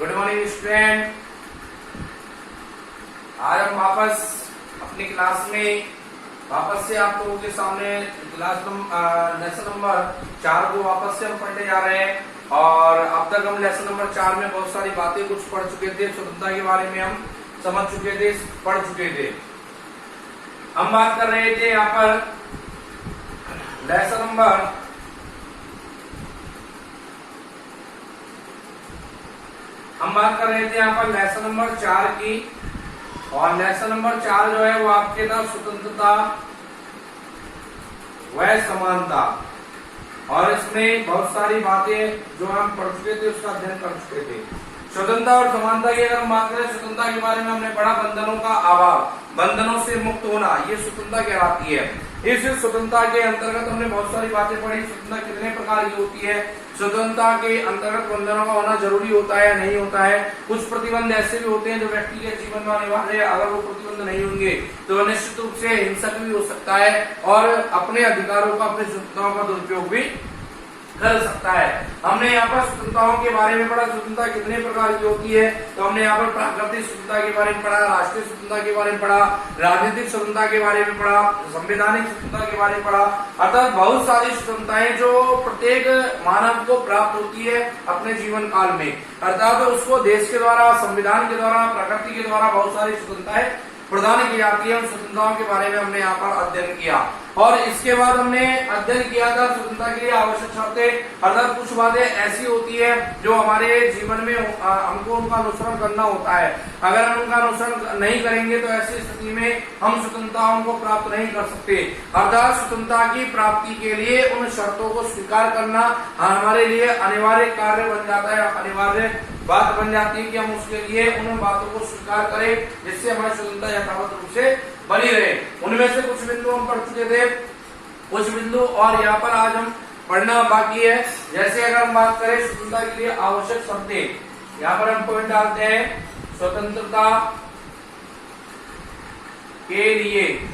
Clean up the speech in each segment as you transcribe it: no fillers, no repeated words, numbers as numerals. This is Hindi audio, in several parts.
Good morning student. आज हम वापस अपनी क्लास में वापस से आप लोगों के सामने लेसन नंबर 4 को वापस से हम पढ़ने जा रहे हैं। और अब तक हम लेसन नंबर 4 में बहुत सारी बातें कुछ पढ़ चुके थे। स्वतंत्रता के बारे में हम समझ चुके थे, पढ़ चुके थे। हम बात कर रहे थे यहाँ पर लेसन नंबर यहाँ पर लेसन नंबर 4 की। और लेसन नंबर 4 जो है वो आपके था स्वतंत्रता व समानता। और इसमें बहुत सारी बातें जो हम पढ़ चुके थे उसका अध्ययन कर चुके थे। स्वतंत्रता और समानता की अगर हम बात करें, स्वतंत्रता के बारे में हमने पढ़ा बंधनों का अभाव, बंधनों से मुक्त होना, ये स्वतंत्रता कहलाती है। इस स्वतंत्रता के अंतर्गत हमने बहुत सारी बातें पढ़ी। स्वतंत्रता कितने प्रकार की होती है, स्वतंत्रता के अंतर्गत बंधनों का होना जरूरी होता है या नहीं होता है। कुछ प्रतिबंध ऐसे भी होते हैं जो व्यक्ति के जीवन में अनिवार्य है, अगर वो प्रतिबंध नहीं होंगे तो निश्चित रूप से हिंसक भी हो सकता है और अपने अधिकारों का, अपनी स्वतंत्रताओं का दुरुपयोग भी कर सकता है। हमने यहाँ पर स्वतंत्रताओं के बारे में पढ़ा, स्वतंत्रता कितने प्रकार की होती है। तो हमने यहाँ पर प्राकृतिक स्वतंत्रता के बारे में पढ़ा, राष्ट्रीय स्वतंत्रता के बारे में पढ़ा, राजनीतिक स्वतंत्रता के बारे में पढ़ा, संवैधानिक स्वतंत्रता के बारे में पढ़ा। अर्थात बहुत सारी स्वतंत्रताएं जो प्रत्येक मानव को प्राप्त होती है अपने जीवन काल में। अर्थात उसको देश के द्वारा, संविधान के द्वारा, प्रकृति के द्वारा बहुत सारी स्वतंत्रताएं प्रदान की जाती है। उन स्वतंत्रताओं के बारे में हमने यहाँ पर अध्ययन किया। और इसके बाद हमने अध्ययन किया था स्वतंत्रता के लिए आवश्यक शर्तें। अर्थात कुछ बातें ऐसी होती है जो हमारे जीवन में हमको उनका अनुसरण करना होता है। अगर हम उनका अनुसरण नहीं करेंगे तो ऐसी स्थिति में हम स्वतंत्रताओं को प्राप्त नहीं कर सकते। अर्थात स्वतंत्रता की प्राप्ति के लिए उन शर्तों को स्वीकार करना हमारे लिए अनिवार्य कार्य बन जाता है, अनिवार्य बात बन जाती है कि हम उसके लिए उन बातों को स्वीकार करें जिससे हमारी स्वतंत्रता यथावत रूप से बनी रहे। उनमें से कुछ बिंदु हम पढ़ चुके थे, कुछ बिंदु और यहाँ पर आज हम पढ़ना बाकी है। जैसे अगर हम बात करें स्वतंत्रता के लिए आवश्यक शर्तें, यहाँ पर हम पॉइंट डालते हैं स्वतंत्रता के लिए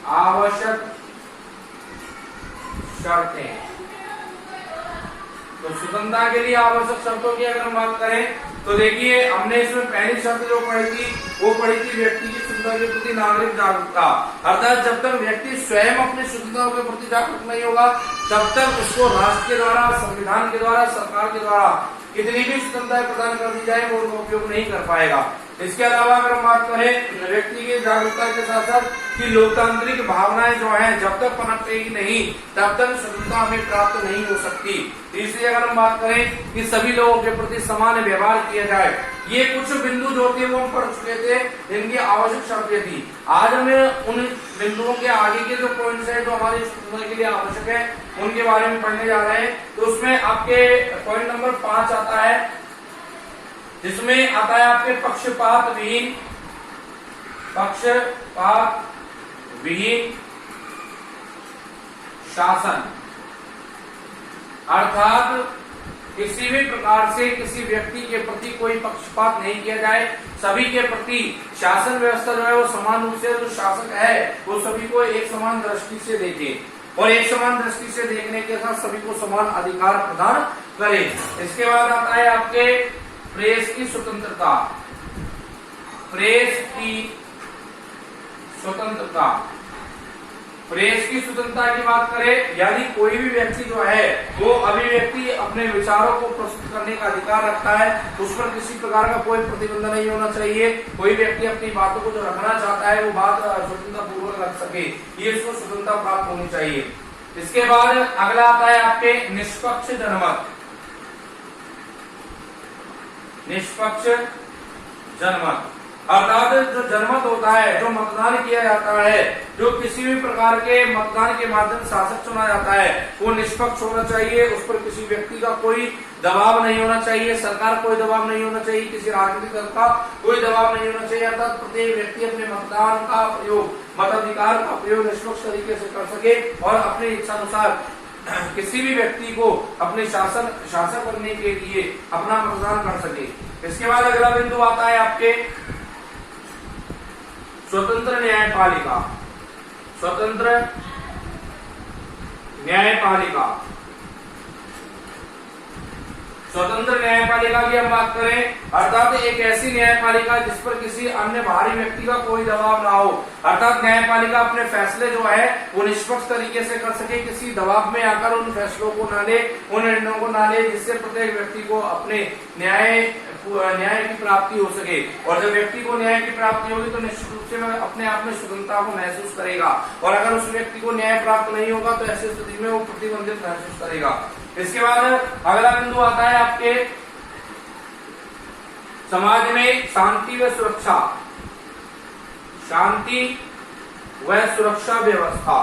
आवश्यक शर्तें। तो स्वतंत्रता के लिए आवश्यक शर्तों की अगर हम बात करें तो देखिए, हमने इसमें पहली शर्त जो पढ़ी थी वो पढ़ी थी व्यक्ति की स्वतंत्रता के प्रति नागरिक जागरूकता। अर्थात जब तक व्यक्ति स्वयं अपनी स्वतंत्रता के प्रति जागरूक नहीं होगा तब तक उसको राष्ट्र के द्वारा, संविधान के द्वारा, सरकार के द्वारा कितनी भी स्वतंत्रता प्रदान कर दी जाए वो उनका उपयोग नहीं कर पाएगा। इसके अलावा अगर हम बात करें व्यक्ति की जागरूकता के साथ साथ कि लोकतांत्रिक भावनाएं जो हैं जब तक पनपेगी नहीं तब तक स्वतंत्रता हमें प्राप्त नहीं हो सकती। इसलिए अगर हम बात करें कि सभी लोगों के प्रति समान व्यवहार किया जाए, ये कुछ बिंदु जो थे वो हम पढ़ चुके थे, इनकी आवश्यक शर्तें थी। आज हमें उन बिंदुओं के आगे के जो पॉइंट्स हैं जो हमारी स्वतंत्रता के लिए आवश्यक है उनके बारे में पढ़ने जा रहे हैं। तो उसमें आपके पॉइंट नंबर 5 आता है, जिसमें आता है आपके पक्षपात विहीन शासन। अर्थात किसी भी प्रकार से किसी व्यक्ति के प्रति कोई पक्षपात नहीं किया जाए, सभी के प्रति शासन व्यवस्था जो है वो समान रूप से, जो शासक है वो सभी को एक समान दृष्टि से देखे और एक समान दृष्टि से देखने के साथ सभी को समान अधिकार प्रदान करे। इसके बाद आता है आपके प्रेस की स्वतंत्रता। प्रेस की स्वतंत्रता, प्रेस की स्वतंत्रता की बात करें यानी कोई भी व्यक्ति जो है वो अभिव्यक्ति अपने विचारों को प्रस्तुत करने का अधिकार रखता है, उस पर किसी प्रकार का कोई प्रतिबंध नहीं होना चाहिए। कोई व्यक्ति अपनी बातों को जो रखना चाहता है वो बात स्वतंत्रता पूर्वक रख सके, ये इसको स्वतंत्रता प्राप्त होनी चाहिए। इसके बाद अगला आता है आपके निष्पक्ष जनमत। निष्पक्ष जनमत अर्थात जो जनमत होता है, जो मतदान किया जाता है, जो किसी भी प्रकार के मतदान के माध्यम से शासक चुना जाता है वो निष्पक्ष होना चाहिए। उस पर किसी व्यक्ति का कोई दबाव नहीं होना चाहिए, सरकार कोई दबाव नहीं होना चाहिए, किसी राजनीतिक दल का कोई दबाव नहीं होना चाहिए। अर्थात प्रत्येक व्यक्ति अपने मतदान का प्रयोग, मताधिकार का प्रयोग निष्पक्ष तरीके से कर सके और अपनी इच्छा अनुसार किसी भी व्यक्ति को अपने शासक बनने के लिए अपना मतदान कर सके। इसके बाद अगला बिंदु आता है आपके स्वतंत्र न्यायपालिका। स्वतंत्र न्यायपालिका स्वतंत्र न्यायपालिका की हम बात करें अर्थात एक ऐसी न्यायपालिका जिस पर किसी अन्य बाहरी व्यक्ति का कोई दबाव ना हो, अर्थात न्यायपालिका अपने फैसले जो है वो निष्पक्ष तरीके से कर सके, किसी दबाव में आकर उन फैसलों को ना ले, उन निर्णयों को ना ले, जिससे प्रत्येक व्यक्ति को अपने न्याय की प्राप्ति हो सके। और जब व्यक्ति को न्याय की प्राप्ति होगी तो निश्चित रूप से वह अपने आप में स्वतंत्रता को महसूस करेगा, और अगर उस व्यक्ति को न्याय प्राप्त नहीं होगा तो ऐसी स्थिति में वो प्रतिबंधित महसूस करेगा। इसके बाद अगला बिंदु आता है आपके समाज में शांति व सुरक्षा, शांति व सुरक्षा व्यवस्था।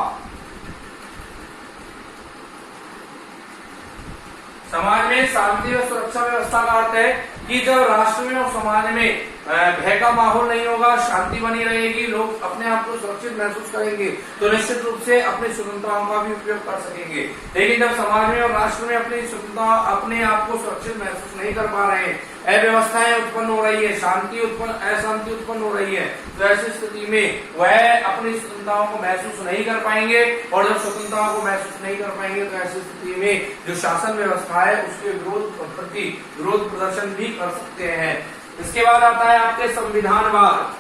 समाज में शांति व सुरक्षा व्यवस्था का अर्थ है कि जब राष्ट्र में और समाज में भय का माहौल नहीं होगा, शांति बनी रहेगी, लोग अपने आप को सुरक्षित महसूस करेंगे तो निश्चित रूप से अपनी स्वतंत्रताओं का भी उपयोग कर सकेंगे। लेकिन जब समाज में और राष्ट्र में अपनी स्वतंत्रता अपने आप को सुरक्षित महसूस नहीं कर पा रहे हैं, अव्यवस्थाएं उत्पन्न हो रही है, अशांति उत्पन्न हो रही है, तो ऐसी स्थिति में वह अपनी स्वतंत्रताओं को महसूस नहीं कर पाएंगे, और जब स्वतंत्रताओं को महसूस नहीं कर पाएंगे तो ऐसी स्थिति में जो शासन व्यवस्था है उसके विरोध प्रदर्शन भी कर सकते हैं। इसके बाद आता है आपके संविधानवाद।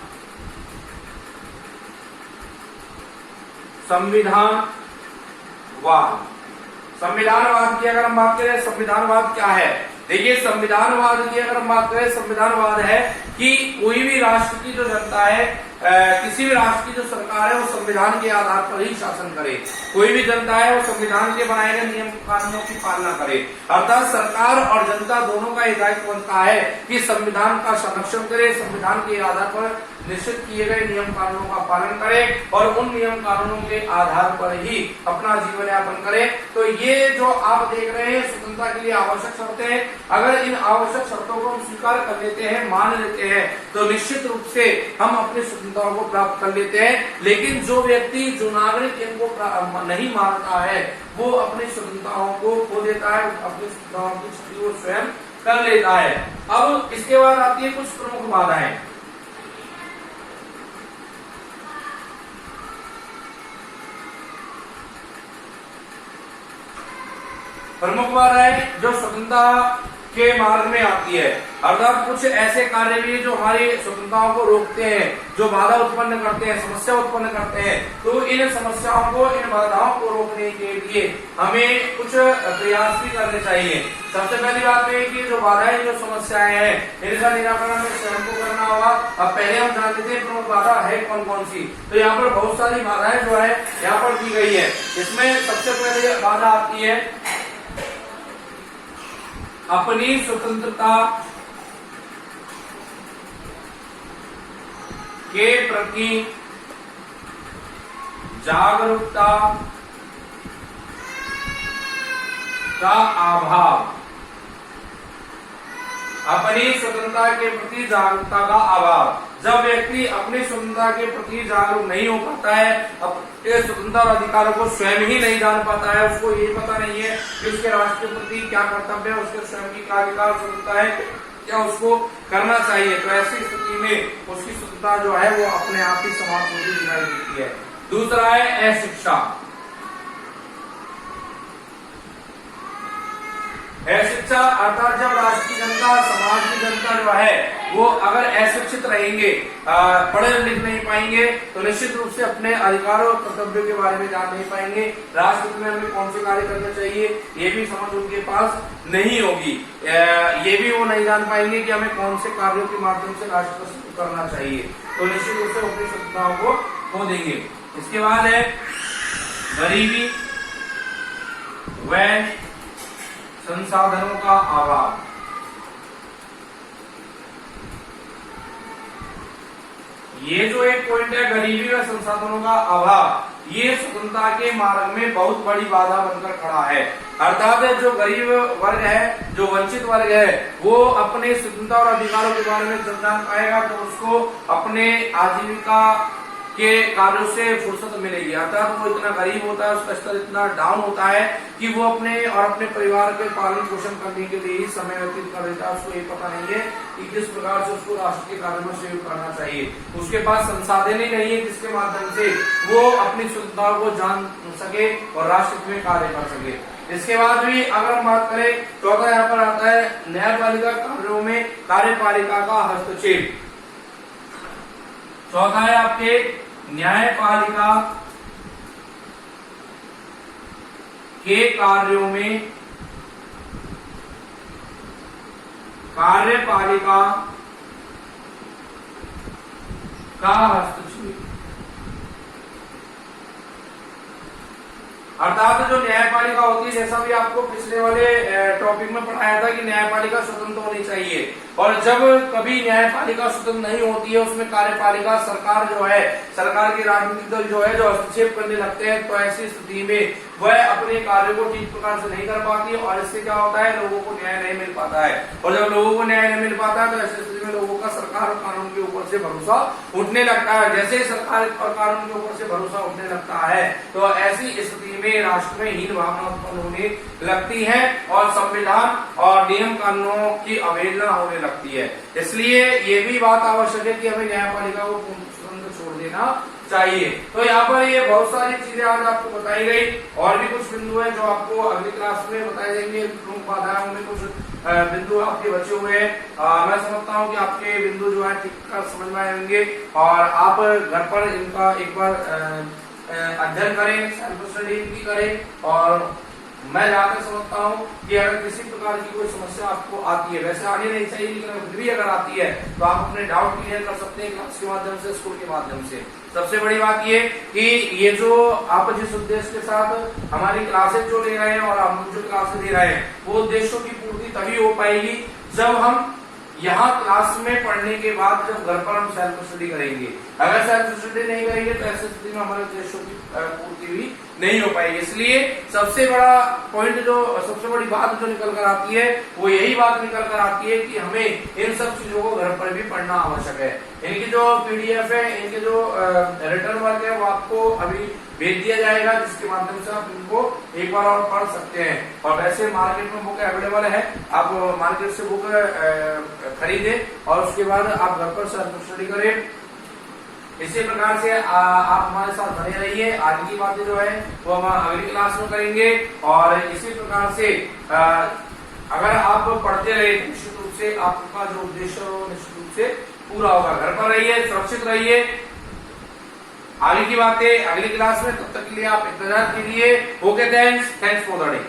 संविधानवाद की अगर हम बात करें, संविधानवाद क्या है? देखिए, संविधानवाद की अगर हम बात करें, संविधानवाद है कि कोई भी राष्ट्र की जो जनता है, किसी भी राष्ट्र की जो सरकार है वो संविधान के आधार पर ही शासन करे। कोई भी जनता है वो संविधान के बनाए गए नियम कानूनों की पालना करे। अर्थात सरकार और जनता दोनों का दायित्व बनता है कि संविधान का संरक्षण करे, संविधान के आधार पर निश्चित किए गए नियम कानूनों का पालन करे और उन नियम कानूनों के आधार पर ही अपना जीवन यापन करे। तो ये जो आप देख रहे हैं स्वतंत्रता के लिए आवश्यक शर्तें हैं, अगर इन आवश्यक शर्तों को हम स्वीकार कर लेते हैं, मान लेते हैं, तो निश्चित रूप से हम अपनी स्वतंत्रताओं को प्राप्त कर लेते हैं। लेकिन जो व्यक्ति, जो नागरिक इनको नहीं मानता है वो अपनी स्वतंत्रताओं को खो देता है, अपनी स्वतंत्रताओं की छवि वो स्वयं कर लेता है। अब इसके बाद आती है कुछ प्रमुख बाधाएं। प्रमुख बाधाएं जो स्वतंत्रता के मार्ग में आती है, अर्थात कुछ ऐसे कार्य भी जो हमारी स्वतंत्रताओं को रोकते हैं, जो बाधा उत्पन्न करते हैं, समस्या उत्पन्न करते हैं। तो इन समस्याओं को, इन बाधाओं को रोकने के लिए हमें कुछ प्रयास भी करने चाहिए। सबसे पहली बात है कि जो बाधाएं, जो समस्याएं हैं, इनका निराकरण हमें स्वयं को करना होगा। अब पहले हम जान लेते हैं प्रमुख बाधा है कौन कौन सी। तो यहाँ पर बहुत सारी बाधाएं जो है यहाँ पर दी गई है। इसमें सबसे पहले बाधा आती है अपनी स्वतंत्रता के प्रति जागरूकता का अभाव। अपनी स्वतंत्रता के प्रति जागरूकता का अभाव। जब व्यक्ति अपनी स्वतंत्रता के प्रति जागरूक नहीं हो पाता है, अपने स्वतंत्रता और अधिकारों को स्वयं ही नहीं जान पाता है, उसको ये पता नहीं है कि उसके राष्ट्र के प्रति क्या कर्तव्य है, उसके स्वयं की क्या अधिकार स्वतंत्रता है, क्या उसको करना चाहिए, तो ऐसी स्थिति में उसकी स्वतंत्रता जो है वो अपने आप ही समाप्त होती दिखाई देती है। दूसरा है अशिक्षा। अशिक्षा अर्थात जब राष्ट्र की जनता, समाज की जनता जो है वो अगर अशिक्षित रहेंगे, पढ़े लिख नहीं पाएंगे, तो निश्चित रूप से अपने अधिकारों और कर्तव्यों के बारे में जान नहीं पाएंगे। राष्ट्र में हमें कौन से कार्य करने चाहिए ये भी समझ उनके पास नहीं होगी। ये भी वो नहीं जान पाएंगे कि हमें कौन से कार्यों के माध्यम से राष्ट्र को करना चाहिए, तो निश्चित रूप से अपनी स्वतंत्रताओं को खो देंगे। इसके बाद है गरीबी व संसाधनों का अभाव। ये जो एक पॉइंट है गरीबी व संसाधनों का अभाव, ये स्वतंत्रता के मार्ग में बहुत बड़ी बाधा बनकर खड़ा है। अर्थात जो गरीब वर्ग है, जो वंचित वर्ग है, वो अपने स्वतंत्रता और अधिकारों के बारे में जब जान पाएगा तो उसको अपने आजीविका के कार्यों से फुर्सत मिलेगी। अर्थात वो इतना गरीब होता है, उसका स्तर इतना डाउन होता है कि वो अपने और अपने परिवार के पालन पोषण करने के लिए ही समय व्यतीत कर देता है। उसको ये पता नहीं है कि किस प्रकार से उसको राष्ट्र के कार्य में सहयोग करना चाहिए। उसके पास संसाधन ही नहीं है जिसके माध्यम से वो अपनी स्वतंत्रता को जान सके और राष्ट्र में कार्य कर सके। इसके बाद भी अगर हम बात करें, चौथा यहाँ पर आता है न्यायपालिका कार्यों में कार्यपालिका का हस्तक्षेप। चौथा है आपके न्यायपालिका के कार्यों में कार्यपालिका का हस्तक्षेप। अर्थात जो न्यायपालिका होती है, जैसा भी आपको पिछले वाले टॉपिक में पढ़ाया था कि न्यायपालिका स्वतंत्र होनी चाहिए, और जब कभी न्यायपालिका स्वतंत्र नहीं होती है, उसमें कार्यपालिका सरकार जो है, सरकार के राजनीतिक दल जो है, जो हस्तक्षेप करने लगते हैं, तो ऐसी स्थिति में वह अपने कार्य को ठीक प्रकार से नहीं कर पाती और इससे क्या होता है, लोगों को न्याय नहीं मिल पाता है। और जब लोगों को न्याय नहीं मिल पाता है तो ऐसी स्थिति में लोगों का सरकार और कानून के ऊपर से भरोसा उठने लगता है। जैसे ही सरकार और कानून के ऊपर से भरोसा उठने लगता है तो ऐसी स्थिति में राष्ट्र में हीन भावना उत्पन्न होने लगती है और संविधान और नियम कानूनों की अवहेलना होने लगती है। इसलिए ये भी बात आवश्यक है कि हमें न्यायपालिका को पूर्ण छोड़ देना चाहिए। तो यहाँ पर ये बहुत सारी चीजें आज आपको बताई गई, और भी कुछ बिंदु हैं जो आपको अगली क्लास में बताए जाएंगे। प्रमुख बाधाओं में कुछ बिंदु आपके बचे हुए हैं। मैं समझता हूँ कि आपके बिंदु जो है ठीक ठाक समझ में आएंगे और आप घर पर इनका एक बार अध्ययन करें, सेल्फ स्टडी इनकी करें। और मैं जहाँ तक समझता हूँ कि अगर किसी प्रकार की कोई समस्या आपको आती है, वैसे आनी नहीं चाहिए, लेकिन फिर भी अगर आती है तो आप अपने डाउट क्लियर कर सकते हैं क्लास के माध्यम से, स्कूल के माध्यम से। सबसे बड़ी बात ये कि ये जो आप जिस उद्देश्य के साथ हमारी क्लासेज जो ले रहे हैं और हम जो क्लासेज दे रहे हैं, वो उद्देश्यों की पूर्ति तभी हो पाएगी जब हम यहाँ क्लास में पढ़ने के बाद जब घर पर हम सेल्फ स्टडी करेंगे। अगर सेल्फ स्टडी नहीं करेंगे तो ऐसी स्थिति में हमारे उद्देश्यों की पूर्ति भी नहीं हो पाएगी। इसलिए सबसे बड़ा पॉइंट जो सबसे बड़ी बात जो निकल कर आती है वो यही बात निकल कर आती है कि हमें इन सब चीजों को घर पर भी पढ़ना आवश्यक है। इनकी जो पीडीएफ है, इनके जो रिटर्न वर्क है वो आपको अभी भेज दिया जाएगा, जिसके माध्यम से आप इनको एक बार और पढ़ सकते हैं। और वैसे मार्केट में बुक अवेलेबल है, आप मार्केट से बुक खरीदें और उसके बाद आप घर पर सेल्फ स्टडी करें। इसी प्रकार से आप हमारे साथ बने रहिए। आज की बातें जो है वो हम अगली क्लास में करेंगे और इसी प्रकार से अगर आप पढ़ते रहे निश्चित रूप से आपका जो उद्देश्य हो निश्चित रूप से पूरा होगा। घर पर रहिए, सुरक्षित रहिए। आगे की बातें अगली क्लास में, तब तक के लिए आप इंतजार कीजिए। Okay, thanks for the day.